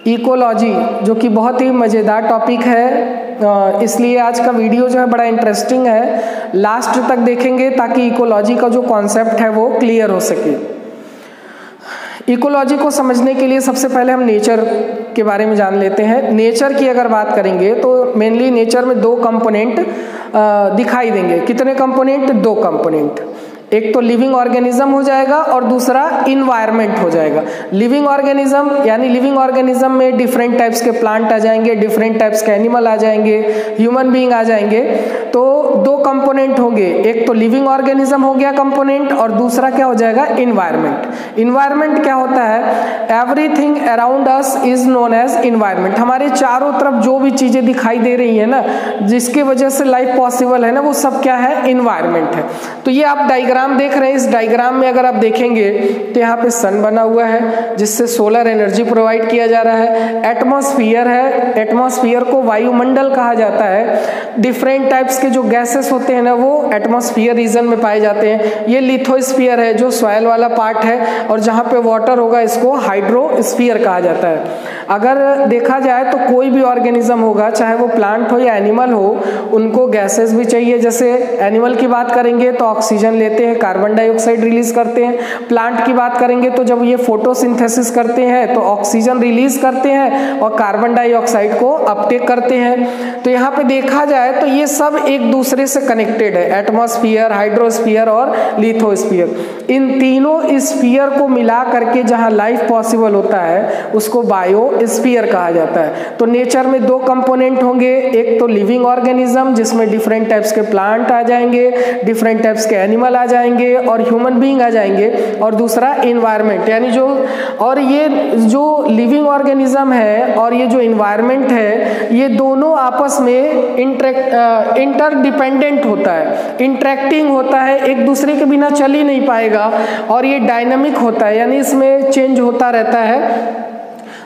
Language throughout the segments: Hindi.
इकोलॉजी, जो कि बहुत ही मज़ेदार टॉपिक है, इसलिए आज का वीडियो जो है बड़ा इंटरेस्टिंग है। लास्ट तक देखेंगे ताकि इकोलॉजी का जो कॉन्सेप्ट है वो क्लियर हो सके। इकोलॉजी को समझने के लिए सबसे पहले हम नेचर के बारे में जान लेते हैं। नेचर की अगर बात करेंगे तो मेनली नेचर में दो कंपोनेंट दिखाई देंगे। कितने कंपोनेंट? दो कंपोनेंट। एक तो लिविंग ऑर्गेनिज्म हो जाएगा और दूसरा इन्वायरमेंट हो जाएगा। लिविंग ऑर्गेनिज्म यानी लिविंग ऑर्गेनिज्म में डिफरेंट टाइप्स के प्लांट आ जाएंगे, डिफरेंट टाइप्स के एनिमल आ जाएंगे, ह्यूमन बीइंग आ जाएंगे। तो दो कंपोनेंट होंगे, एक तो लिविंग ऑर्गेनिज्म हो गया कंपोनेंट और दूसरा क्या हो जाएगा? इन्वायरमेंट। इन्वायरमेंट क्या होता है? Everything around us is known as environment. हमारे चारों तरफ जो भी चीजें दिखाई दे रही है ना, जिसकी वजह से लाइफ पॉसिबल है ना, वो सब क्या है? इन्वायरमेंट है। तो ये आप डायग्राम देख रहे हैं। इस डायग्राम में अगर आप देखेंगे तो यहाँ पे सन बना हुआ है जिससे सोलर एनर्जी प्रोवाइड किया जा रहा है। एटमॉस्फेयर है, एटमॉस्फेयर को वायुमंडल कहा जाता है। डिफरेंट टाइप्स के जो गैसेस होते हैं ना वो एटमॉस्फेयर रीजन में पाए जाते हैं। ये लिथोस्फीयर है जो सॉइल वाला पार्ट है, और जहाँ पे वाटर होगा इसको हाइड्रोस्फीयर कहा जाता है। अगर देखा जाए तो कोई भी ऑर्गेनिज्म होगा, चाहे वो प्लांट हो या एनिमल हो, उनको गैसेस भी चाहिए। जैसे एनिमल की बात करेंगे तो ऑक्सीजन लेते हैं, कार्बन डाइऑक्साइड रिलीज करते हैं। प्लांट की बात करेंगे तो जब ये फोटोसिंथेसिस करते हैं तो ऑक्सीजन रिलीज करते हैं और कार्बन डाइऑक्साइड को अपटेक करते हैं। तो यहाँ पे देखा जाए तो ये सब एक दूसरे से कनेक्टेड है, एटमॉस्फेयर, हाइड्रोस्फीयर और लिथोस्फीयर। इन तीनों स्फीयर को मिला करके जहाँ लाइफ पॉसिबल होता है उसको बायोस्फीयर कहा जाता है। तो नेचर में दो कंपोनेंट होंगे, एक तो लिविंग ऑर्गेनिज्म जिसमें डिफरेंट टाइप्स के प्लांट आ जाएंगे, डिफरेंट टाइप्स के एनिमल आ जाएंगे और ह्यूमन बीइंग आ जाएंगे, और दूसरा इन्वायरमेंट यानी जो, और ये जो लिविंग ऑर्गेनिज्म है और ये जो इन्वायरमेंट है, ये दोनों आपस में इंटरडिपेंडेंट होता है, इंटरेक्टिंग होता है, एक दूसरे के बिना चल ही नहीं पाएगा। और ये डायनामिक होता है यानी इसमें चेंज होता रहता है।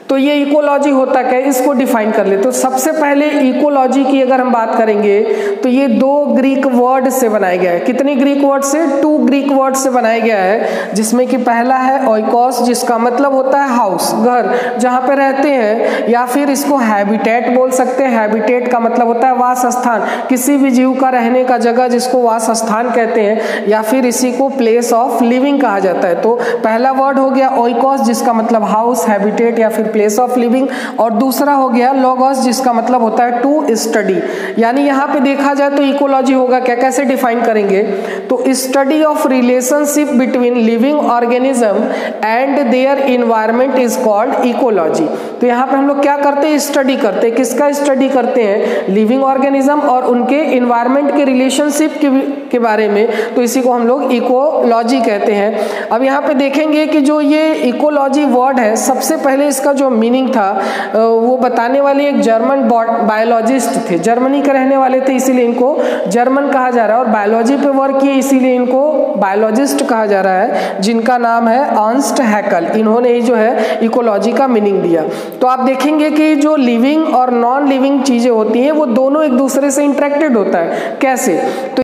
तो ये इकोलॉजी होता क्या है, इसको डिफाइन कर लेते। तो सबसे पहले इकोलॉजी की अगर हम बात करेंगे तो ये दो ग्रीक वर्ड से बनाया गया है। कितने ग्रीक वर्ड से? 2 ग्रीक वर्ड से बनाया गया है, जिसमें कि पहला है ओइकोस, जिसका मतलब होता है हाउस, घर जहाँ पे रहते हैं, या फिर इसको हैबिटेट बोल सकते हैं। हैबिटेट का मतलब होता है वास स्थान, किसी भी जीव का रहने का जगह जिसको वास स्थान कहते हैं, या फिर इसी को प्लेस ऑफ लिविंग कहा जाता है। तो पहला वर्ड हो गया ओइकोस जिसका मतलब हाउस, हैबिटेट या फिर प्लेस ऑफ लिविंग, और दूसरा हो गया लोगोस जिसका मतलब होता है टू स्टडी। यानी यहाँ पे देखा जाए तो इकोलॉजी होगा क्या, कैसे डिफाइन करेंगे? तो study of relationship between living organism and their environment is called ecology. तो यहाँ पे हम लोग क्या करते हैं? स्टडी करते हैं। किसका स्टडी करते हैं? लिविंग ऑर्गेनिज्म और उनके इन्वायरमेंट के रिलेशनशिप के बारे में। तो इसी को हम लोग इकोलॉजी कहते हैं। अब यहाँ पे देखेंगे कि जो ये इकोलॉजी वर्ड है, सबसे पहले इसका जो मीनिंग था वो बताने वाले एक जर्मन बायोलॉजिस्ट थे, जर्मनी के रहने वाले थे, इसीलिए इनको जर्मन कहा जा रहा है। और बायोलॉजी पे वर्क किए इसीलिए इनको बायोलॉजिस्ट कहा जा रहा है, जिनका नाम है अर्नस्ट हैकल। इन्होंने ही जो है इकोलॉजी का मीनिंग दिया। तो आप देखेंगे कि जो लिविंग और नॉन लिविंग चीजें होती हैं वो दोनों एक दूसरे से इंटरेक्टेड होता है। कैसे? तो